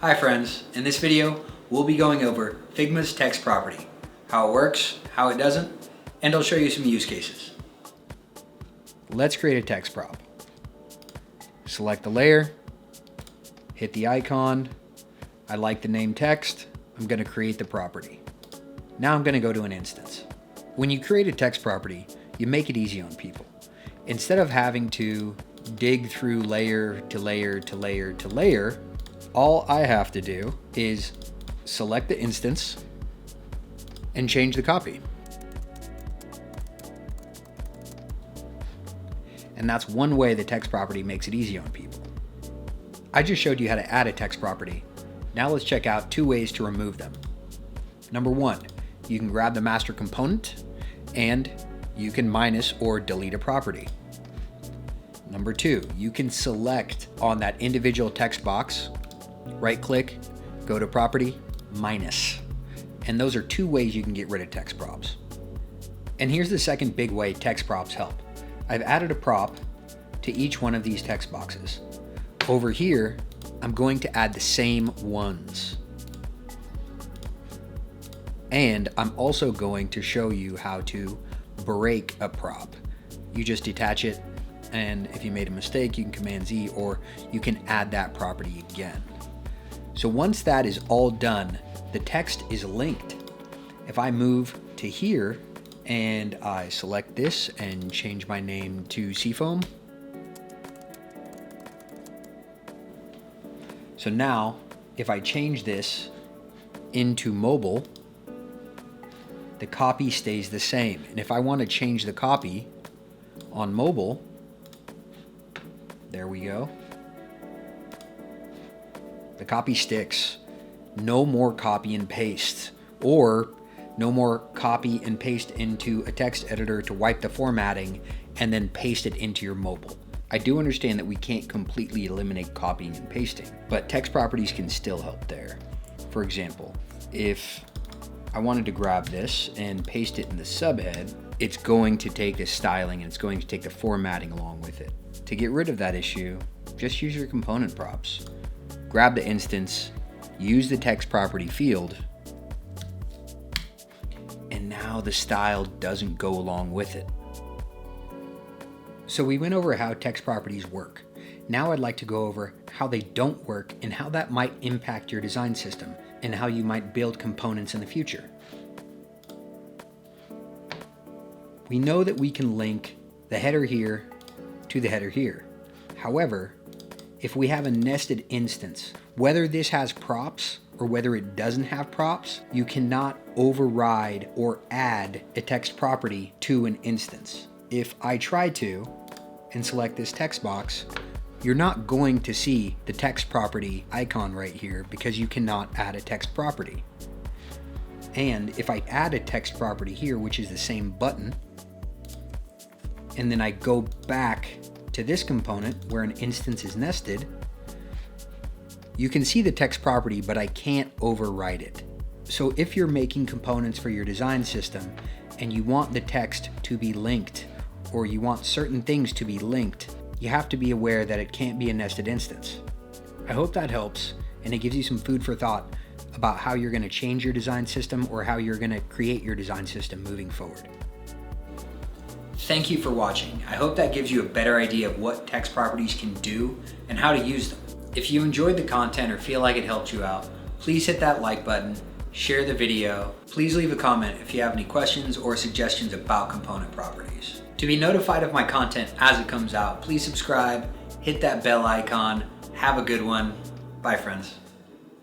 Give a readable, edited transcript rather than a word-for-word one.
Hi friends, in this video we'll be going over Figma's text property, how it works, how it doesn't, and I'll show you some use cases. Let's create a text prop. Select the layer, hit the icon. I like the name text. I'm going to create the property. Now I'm going to go to an instance. When you create a text property, you make it easy on people. Instead of having to dig through layer to layer to layer to layer, all I have to do is select the instance and change the copy. And that's one way the text property makes it easy on people. I just showed you how to add a text property. Now let's check out 2 ways to remove them. Number 1, you can grab the master component and you can minus or delete a property. Number 2, you can select on that individual text box, right click, go to property, minus. And those are 2 ways you can get rid of text props. And here's the second big way text props help. I've added a prop to each one of these text boxes. Over here, I'm going to add the same ones. And I'm also going to show you how to break a prop. You just detach it, and if you made a mistake, you can Command Z, or you can add that property again. So once that is all done, the text is linked. If I move to here and I select this and change my name to Seafoam. So now, if I change this into mobile, the copy stays the same. And if I want to change the copy on mobile, there we go. The copy sticks. No more copy and paste, or no more copy and paste into a text editor to wipe the formatting and then paste it into your mobile. I do understand that we can't completely eliminate copying and pasting, but text properties can still help there. For example, if I wanted to grab this and paste it in the subhead, it's going to take the styling and it's going to take the formatting along with it. To get rid of that issue, just use your component props. Grab the instance, use the text property field, and now the style doesn't go along with it. So we went over how text properties work. Now I'd like to go over how they don't work and how that might impact your design system and how you might build components in the future. We know that we can link the header here to the header here. However, if we have a nested instance, whether this has props or whether it doesn't have props, you cannot override or add a text property to an instance. If I try to and select this text box, you're not going to see the text property icon right here because you cannot add a text property. And if I add a text property here, which is the same button, and then I go back to this component where an instance is nested, you can see the text property, but I can't override it. So if you're making components for your design system and you want the text to be linked, or you want certain things to be linked, you have to be aware that it can't be a nested instance. I hope that helps and it gives you some food for thought about how you're going to change your design system or how you're going to create your design system moving forward. Thank you for watching. I hope that gives you a better idea of what text properties can do and how to use them. If you enjoyed the content or feel like it helped you out, please hit that like button, share the video. Please leave a comment if you have any questions or suggestions about component properties. To be notified of my content as it comes out, please subscribe, hit that bell icon. Have a good one. Bye friends.